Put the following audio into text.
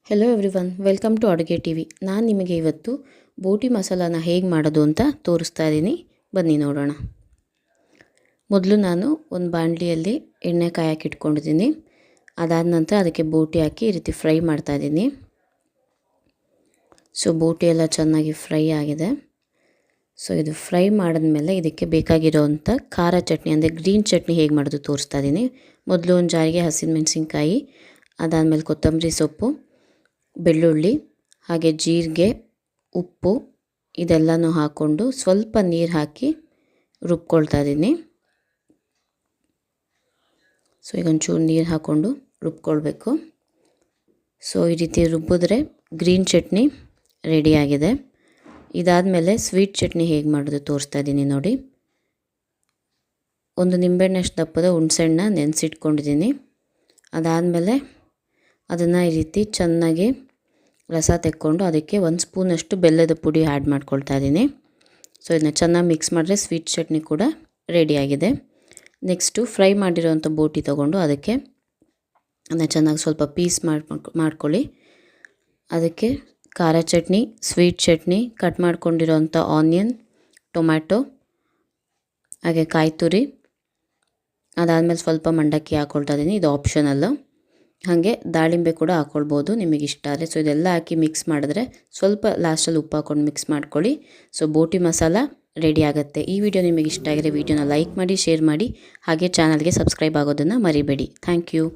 Hello everyone, welcome to ಅಡುಗೆ TV. ನಾನು ನಿಮಗೆ ಇವತ್ತು ಬೋಟಿ ಮಸಾಲಾನ ಹೇಗೆ ಮಾಡೋದು ಅಂತ ತೋರಿಸ್ತಾ ಇದ್ದೀನಿ. ಬನ್ನಿ ನೋಡೋಣ. ಮೊದಲು ನಾನು ಒಂದು ಬಾಣಲಿಯಲ್ಲಿ ಎಣ್ಣೆ ಕಾಯಕ್ಕೆ ಇಟ್ಕೊಂಡಿದ್ದೀನಿ. ಅದಾದ ನಂತರ ಅದಕ್ಕೆ ಬೋಟಿ ಹಾಕಿ ಈ ರೀತಿ ಫ್ರೈ ಮಾಡ್ತಾಯಿದ್ದೀನಿ. ಬೋಟಿ ಎಲ್ಲ ಚೆನ್ನಾಗಿ ಫ್ರೈ ಆಗಿದೆ. ಇದು ಫ್ರೈ ಮಾಡಿದ್ಮೇಲೆ ಇದಕ್ಕೆ ಬೇಕಾಗಿರೋವಂಥ ಖಾರ ಚಟ್ನಿ ಅಂದರೆ ಗ್ರೀನ್ ಚಟ್ನಿ ಹೇಗೆ ಮಾಡೋದು ತೋರಿಸ್ತಾ ಇದ್ದೀನಿ. ಮೊದಲು ಒಂದು ಜಾರಿಗೆ ಹಸಿಮೆಣಸಿನ್ಕಾಯಿ, ಅದಾದಮೇಲೆ ಕೊತ್ತಂಬರಿ ಸೊಪ್ಪು, ಬೆಳ್ಳುಳ್ಳಿ, ಹಾಗೆ ಜೀರಿಗೆ, ಉಪ್ಪು ಇದೆಲ್ಲನೂ ಹಾಕ್ಕೊಂಡು ಸ್ವಲ್ಪ ನೀರು ಹಾಕಿ ರುಬ್ಕೊಳ್ತಾ ಇದ್ದೀನಿ. ಈಗ ಒಂಚೂರು ನೀರು ಹಾಕ್ಕೊಂಡು ರುಬ್ಕೊಳ್ಬೇಕು. ಈ ರೀತಿ ರುಬ್ಬಿದ್ರೆ ಗ್ರೀನ್ ಚಟ್ನಿ ರೆಡಿಯಾಗಿದೆ. ಇದಾದಮೇಲೆ ಸ್ವೀಟ್ ಚಟ್ನಿ ಹೇಗೆ ಮಾಡೋದು ತೋರಿಸ್ತಾ ಇದ್ದೀನಿ ನೋಡಿ. ಒಂದು ನಿಂಬೆಹಣ್ಣಷ್ಟು ದಪ್ಪದ ಹುಣಸೆಹಣ್ಣ ನೆನೆಸಿಟ್ಕೊಂಡಿದ್ದೀನಿ. ಅದಾದಮೇಲೆ ಅದನ್ನು ಈ ರೀತಿ ಚೆನ್ನಾಗಿ ರಸ ತೆಕ್ಕೊಂಡು ಅದಕ್ಕೆ 1 ಸ್ಪೂನಷ್ಟು ಬೆಲ್ಲದ ಪುಡಿ ಆ್ಯಡ್ ಮಾಡ್ಕೊಳ್ತಾ ಇದ್ದೀನಿ. ಇದನ್ನ ಚೆನ್ನಾಗಿ ಮಿಕ್ಸ್ ಮಾಡಿದ್ರೆ ಸ್ವೀಟ್ ಚಟ್ನಿ ಕೂಡ ರೆಡಿಯಾಗಿದೆ. ನೆಕ್ಸ್ಟು ಫ್ರೈ ಮಾಡಿರೋವಂಥ ಬೋಟಿ ತೊಗೊಂಡು ಅದಕ್ಕೆ ಅದನ್ನ ಚೆನ್ನಾಗಿ ಸ್ವಲ್ಪ ಪೀಸ್ ಮಾಡ್ಕೊಳ್ಳಿ. ಅದಕ್ಕೆ ಖಾರ ಚಟ್ನಿ, ಸ್ವೀಟ್ ಚಟ್ನಿ, ಕಟ್ ಮಾಡ್ಕೊಂಡಿರೋವಂಥ ಆನಿಯನ್, ಟೊಮ್ಯಾಟೊ, ಹಾಗೆ ಕಾಯಿ ತುರಿ, ಅದಾದಮೇಲೆ ಸ್ವಲ್ಪ ಮಂಡಕ್ಕಿ ಹಾಕ್ಕೊಳ್ತಾ ಇದ್ದೀನಿ. ಇದು ಆಪ್ಷನಲ್ಲು. ಹಾಗೆ ದಾಳಿಂಬೆ ಕೂಡ ಹಾಕ್ಕೊಳ್ಬೋದು ನಿಮಗೆ ಇಷ್ಟ ಆದರೆ. ಇದೆಲ್ಲ ಹಾಕಿ ಮಿಕ್ಸ್ ಮಾಡಿದ್ರೆ ಸ್ವಲ್ಪ ಲಾಸ್ಟಲ್ಲಿ ಉಪ್ಪು ಹಾಕ್ಕೊಂಡು ಮಿಕ್ಸ್ ಮಾಡ್ಕೊಳ್ಳಿ. ಬೋಟಿ ಮಸಾಲ ರೆಡಿ ಆಗುತ್ತೆ. ಈ ವಿಡಿಯೋ ನಿಮಗೆ ಇಷ್ಟ ಆಗಿದ್ರೆ ವಿಡಿಯೋನ ಲೈಕ್ ಮಾಡಿ, ಶೇರ್ ಮಾಡಿ, ಹಾಗೆ ಚಾನಲ್ಗೆ ಸಬ್ಸ್ಕ್ರೈಬ್ ಆಗೋದನ್ನು ಮರಿಬೇಡಿ. Thank you.